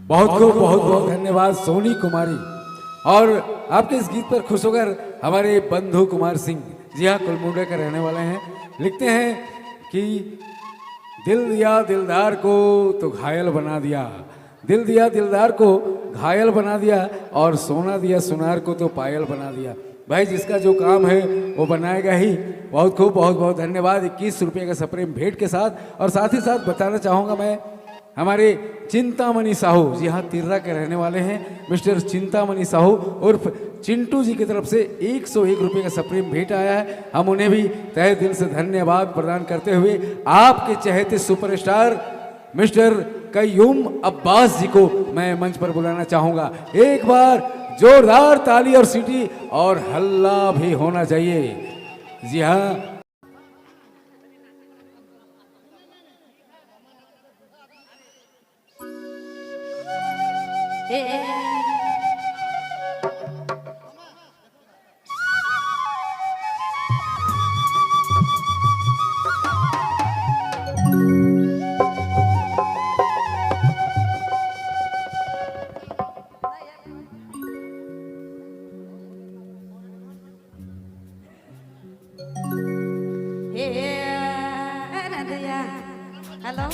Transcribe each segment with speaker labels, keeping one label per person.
Speaker 1: बहुत बहुत धन्यवाद सोनी कुमारी। और आपके इस गीत पर खुश होकर हमारे बंधु कुमार सिंह, जी हाँ कुलमुंडे का रहने वाले हैं, लिखते हैं कि दिल दिया दिलदार को तो घायल बना दिया, दिल दिया दिलदार को घायल बना दिया, और सोना दिया सुनार को तो पायल बना दिया। भाई जिसका जो काम है वो बनाएगा ही। बहुत खूब, बहुत बहुत धन्यवाद 21 रुपये का सप्रेम भेंट के साथ। और साथ ही साथ बताना चाहूँगा मैं, हमारे चिंतामणि साहू, जी हाँ तिर्रा के रहने वाले हैं, मिस्टर चिंतामणि साहू उर्फ चिंटू जी की तरफ से 101 रुपये का सप्रेम भेंट आया है। हम उन्हें भी तहे दिल से धन्यवाद प्रदान करते हुए आपके चहेते सुपरस्टार मिस्टर कय्यूम अब्बास जी को मैं मंच पर बुलाना चाहूँगा। एक बार जोरदार ताली और सीटी और हल्ला भी होना चाहिए। जी हाँ,
Speaker 2: हेलो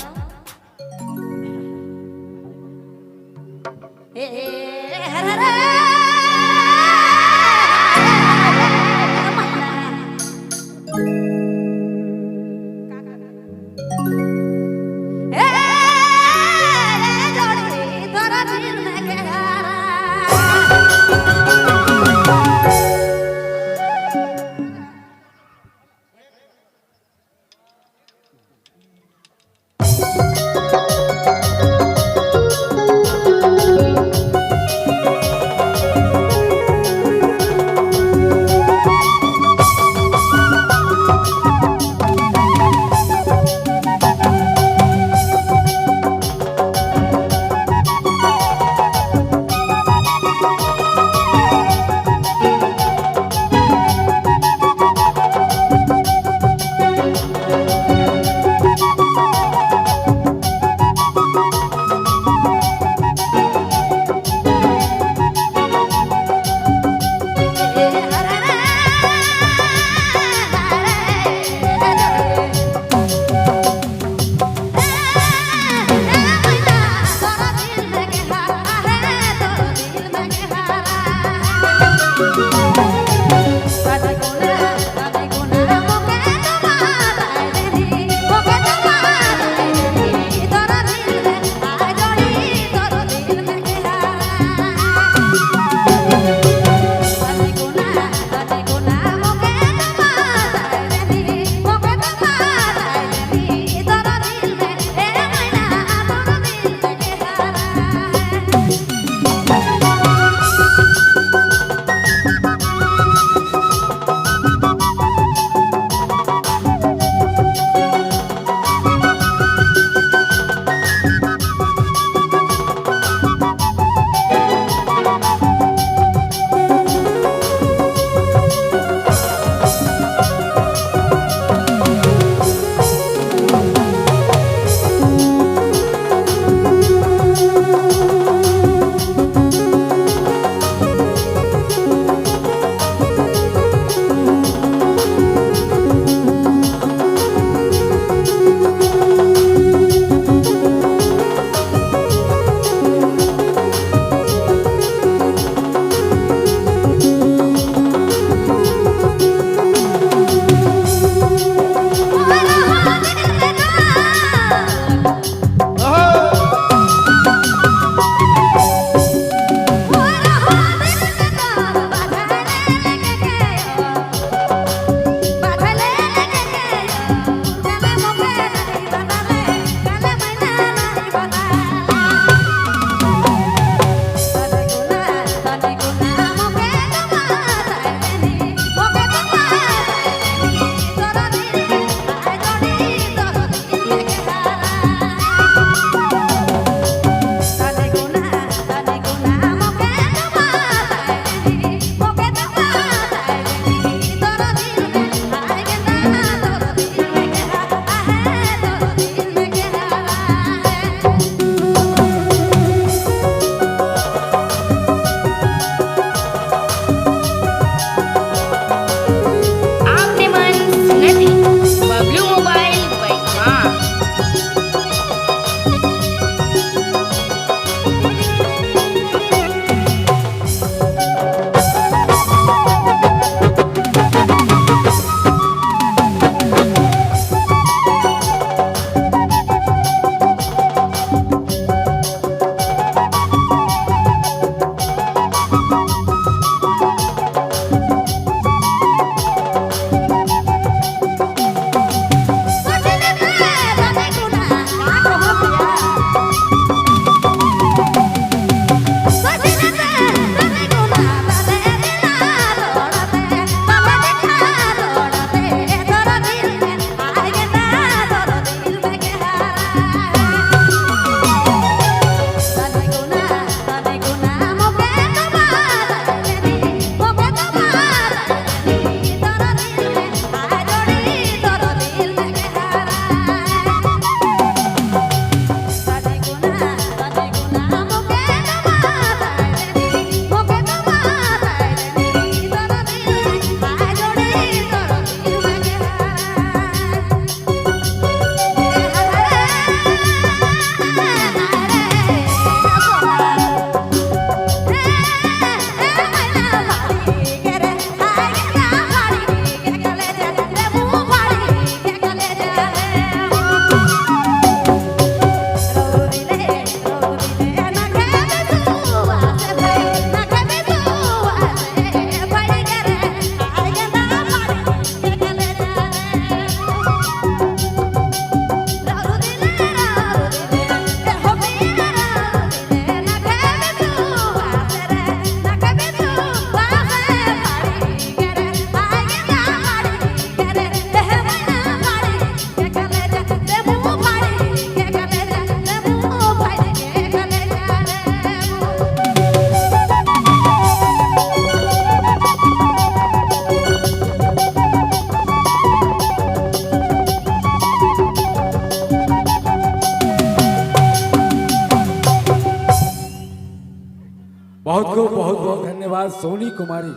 Speaker 1: बहुत बहुत धन्यवाद सोनी कुमारी।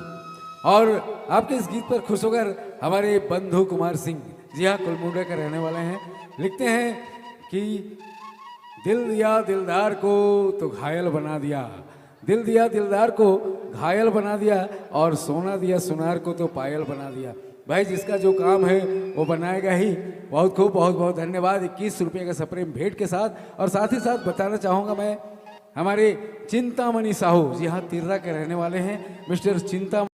Speaker 1: और आपके इस गीत पर खुश होकर हमारे बंधु कुमार सिंह, जी हाँ, कुलमुंडा के रहने वाले हैं, लिखते हैं कि दिल दिया दिलदार को तो घायल बना दिया, दिल दिया दिलदार को घायल बना दिया, और सोना दिया सुनार को तो पायल बना दिया। भाई जिसका जो काम है वो बनाएगा ही। बहुत बहुत धन्यवाद 21 रुपये का सप्रेम भेंट के साथ। और साथ ही साथ बताना चाहूँगा मैं, हमारे चिंतामणि साहू, जी हाँ, तिर्रा के रहने वाले हैं, मिस्टर चिंता